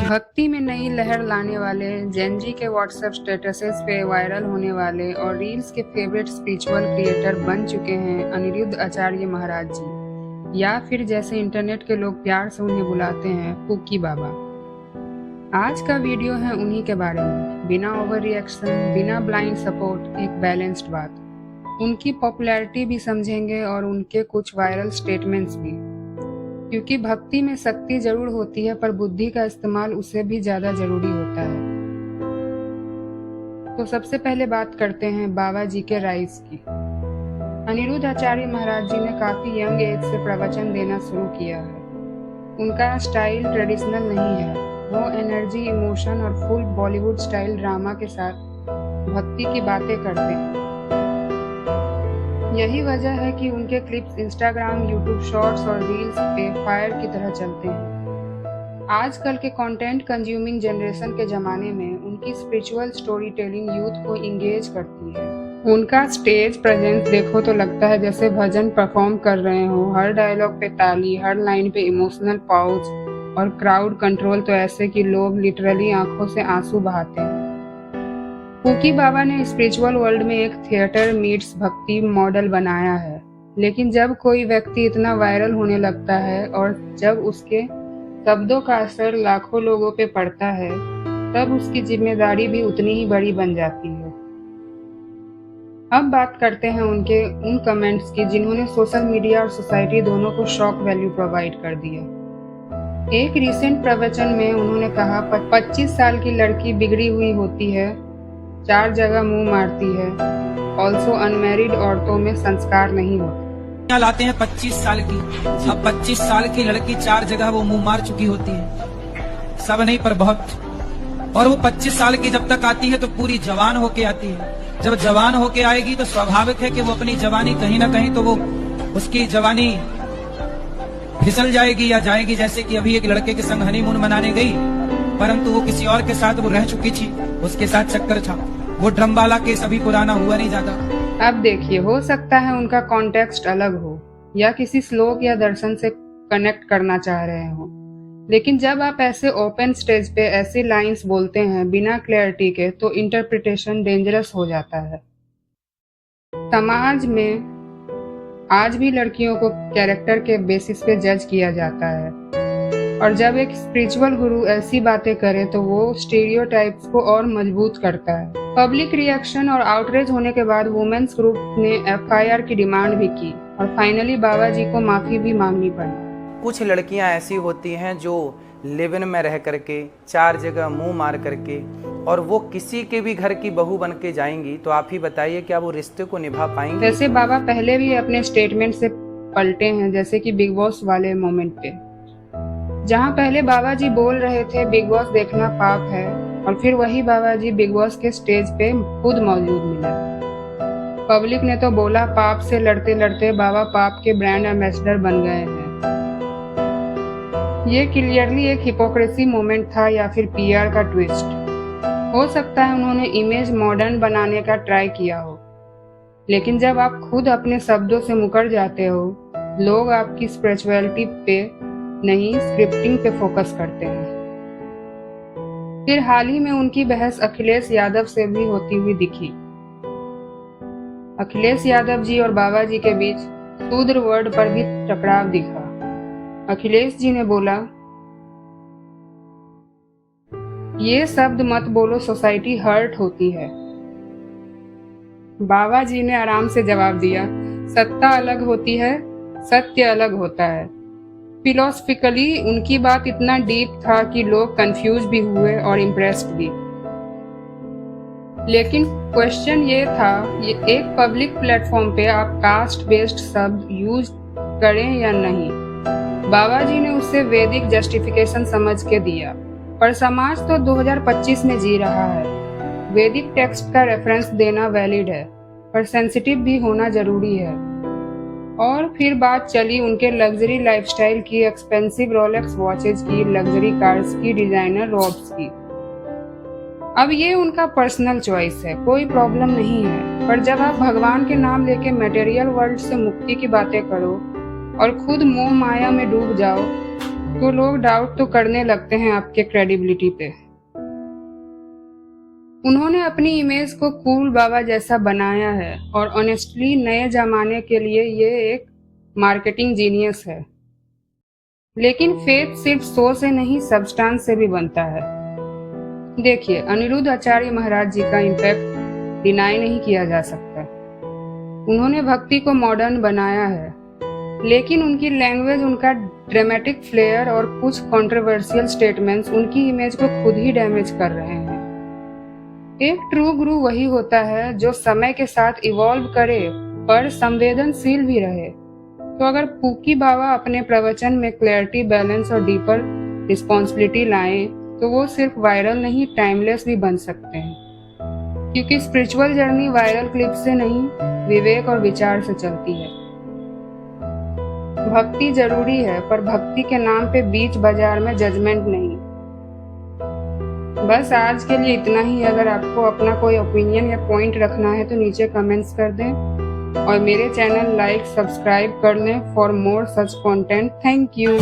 भक्ति में नई लहर लाने वाले, जेनजी के व्हाट्सएप स्टेटसेस पे वायरल होने वाले और रील्स के फेवरेट स्पिरिचुअल क्रिएटर बन चुके हैं अनिरुद्ध आचार्य महाराज जी, या फिर जैसे इंटरनेट के लोग प्यार से उन्हें बुलाते हैं कुकी बाबा। आज का वीडियो है उन्हीं के बारे में, बिना ओवर रिएक्शन, बिना ब्लाइंड सपोर्ट, एक बैलेंस्ड बात। उनकी पॉपुलैरिटी भी समझेंगे और उनके कुछ वायरल स्टेटमेंट्स भी, क्योंकि भक्ति में शक्ति जरूर होती है पर बुद्धि का इस्तेमाल उससे भी ज्यादा जरूरी होता है। तो सबसे पहले बात करते हैं बाबा जी के राइज की। अनिरुद्ध आचार्य महाराज जी ने काफी यंग एज से प्रवचन देना शुरू किया है। उनका स्टाइल ट्रेडिशनल नहीं है, वो एनर्जी, इमोशन और फुल बॉलीवुड स्टाइल ड्रामा के साथ भक्ति की बातें करते हैं। यही वजह है कि उनके क्लिप्स इंस्टाग्राम, यूट्यूब शॉर्ट्स और रील्स पे फायर की तरह चलते हैं। आजकल के कंटेंट कंज्यूमिंग जनरेशन के ज़माने में उनकी स्पिरिचुअल स्टोरी टेलिंग यूथ को इंगेज करती है। उनका स्टेज प्रेजेंस देखो तो लगता है जैसे भजन परफॉर्म कर रहे हो। हर डायलॉग पे ताली, हर लाइन पे इमोशनल पॉज और क्राउड कंट्रोल तो ऐसे कि लोग लिटरली आंखों से आंसू बहाते हैं। कुकी बाबा ने स्पिरिचुअल वर्ल्ड में एक थिएटर मीट्स भक्ति मॉडल बनाया है, लेकिन जब कोई व्यक्ति इतना वायरल होने लगता है और जब उसके शब्दों का असर लाखों लोगों पे पड़ता है, तब उसकी जिम्मेदारी भी उतनी ही बड़ी बन जाती है। अब बात करते हैं उनके उन कमेंट्स की जिन्होंने सोशल मीडिया और सोसाइटी दोनों को शॉक वैल्यू प्रोवाइड कर दिया। एक रिसेंट प्रवचन में उन्होंने कहा, 25 साल की लड़की बिगड़ी हुई होती है, 4 जगह मुंह मारती है, ऑल्सो अनमैरिड औरतों में संस्कार नहीं होते। लाते हैं 25 साल की, अब 25 साल की लड़की 4 जगह वो मुंह मार चुकी होती है, सब नहीं पर बहुत। और वो 25 साल की जब तक आती है तो पूरी जवान होके आती है। जब जवान होके आएगी तो स्वाभाविक है कि वो अपनी जवानी कहीं ना कहीं तो वो उसकी जवानी फिसल जाएगी या जाएगी। जैसे कि अभी एक लड़के के संग हनीमून मनाने गई, परंतु वो किसी और के साथ वो रह चुकी थी, उसके साथ चक्कर था। वो ड्रम वाला केस अभी पुराना हुआ नहीं ज्यादा। अब देखिए, हो सकता है उनका कॉन्टेक्स्ट अलग हो या किसी श्लोक या दर्शन से कनेक्ट करना चाह रहे हो, लेकिन जब आप ऐसे ओपन स्टेज पे ऐसी लाइंस बोलते हैं बिना क्लैरिटी के, तो इंटरप्रिटेशन डेंजरस हो जाता है। समाज में आज भी लड़कियों को कैरेक्टर के बेसिस पे जज किया जाता है, और जब एक स्पिरिचुअल गुरु ऐसी बातें करे तो वो स्टीरियोटाइप्स को और मजबूत करता है। पब्लिक रिएक्शन और आउटरेज होने के बाद वुमेन्स ग्रुप ने एफआईआर की डिमांड भी की और फाइनली बाबा जी को माफी भी मांगनी पड़ी। कुछ लड़कियां ऐसी होती हैं जो लिव इन में रह करके 4 जगह मुंह मार करके और वो किसी के भी घर की बहू बन के जाएंगी, तो आप ही बताइए क्या वो रिश्ते को निभा पाएंगी? वैसे बाबा पहले भी अपने स्टेटमेंट से पलटे हैं, जैसे कि बिग बॉस वाले मोमेंट पे, जहां पहले बाबा जी बोल रहे थे बिग बॉस देखना पाप है, और फिर वही बाबा जी बिग बॉस के स्टेज पे खुद मौजूद मिले। पब्लिक ने तो बोला पाप से लड़ते लड़ते बाबा पाप के ब्रांड एम्बेसडर बन गए हैं। ये क्लियरली एक हिपोक्रेसी मोमेंट था या फिर पीआर का ट्विस्ट। हो सकता है उन्होंने इमेज मॉडर्न बनाने का ट्राई किया हो, लेकिन जब आप खुद अपने शब्दों से मुकर जाते हो, लोग आपकी स्पिरिचुअलिटी पे नहीं, स्क्रिप्टिंग पे फोकस करते हैं। फिर हाल ही में उनकी बहस अखिलेश यादव से भी होती हुई दिखी। अखिलेश यादव जी और बाबा जी के बीच शूद्र वर्ड पर भी टकराव दिखा। अखिलेश जी ने बोला, ये शब्द मत बोलो, सोसाइटी हर्ट होती है। बाबा जी ने आराम से जवाब दिया, सत्ता अलग होती है, सत्य अलग होता है। फिलोसफिकली उनकी बात इतना डीप था कि लोग कंफ्यूज भी हुए और इम्प्रेस्ड भी। लेकिन क्वेश्चन ये था, ये एक पब्लिक प्लेटफॉर्म पे आप कास्ट बेस्ड शब्द यूज करें या नहीं। बाबा जी ने उससे वैदिक जस्टिफिकेशन समझ के दिया, पर समाज तो 2025 में जी रहा है। वैदिक टेक्स्ट का रेफरेंस देना वैलिड है, पर सेंसिटिव भी होना जरूरी है। और फिर बात चली उनके लग्जरी लाइफस्टाइल की, एक्सपेंसिव रोलेक्स वॉचेज की, लग्जरी कार्स की, डिजाइनर रॉब्स की। अब ये उनका पर्सनल चॉइस है, कोई प्रॉब्लम नहीं है, पर जब आप भगवान के नाम लेके मटेरियल वर्ल्ड से मुक्ति की बातें करो और खुद मोह माया में डूब जाओ, तो लोग डाउट तो करने लगते हैं आपके क्रेडिबिलिटी पे। उन्होंने अपनी इमेज को कूल बाबा जैसा बनाया है और ऑनेस्टली नए जमाने के लिए ये एक मार्केटिंग जीनियस है। लेकिन फेथ सिर्फ शो से नहीं सब्सटेंस से भी बनता है। देखिए, अनिरुद्ध आचार्य महाराज जी का इम्पैक्ट डिनाई नहीं किया जा सकता। उन्होंने भक्ति को मॉडर्न बनाया है, लेकिन उनकी लैंग्वेज, उनका ड्रामेटिक फ्लेयर और कुछ कंट्रोवर्शियल स्टेटमेंट्स उनकी इमेज को खुद ही डैमेज कर रहे हैं। एक ट्रू गुरु वही होता है जो समय के साथ इवॉल्व करे पर संवेदनशील भी रहे। तो अगर पूकी बाबा अपने प्रवचन में क्लैरिटी, बैलेंस और डीपर रिस्पॉन्सिबिलिटी लाएं तो वो सिर्फ वायरल नहीं, टाइमलेस भी बन सकते हैं। क्योंकि स्पिरिचुअल जर्नी वायरल क्लिप से नहीं, विवेक और विचार से चलती है। भक्ति जरूरी है, पर भक्ति के नाम पे बीच बाजार में जजमेंट नहीं। बस आज के लिए इतना ही। अगर आपको अपना कोई ओपिनियन या पॉइंट रखना है तो नीचे कमेंट्स कर दें और मेरे चैनल लाइक, सब्सक्राइब कर लें for more such content. Thank you.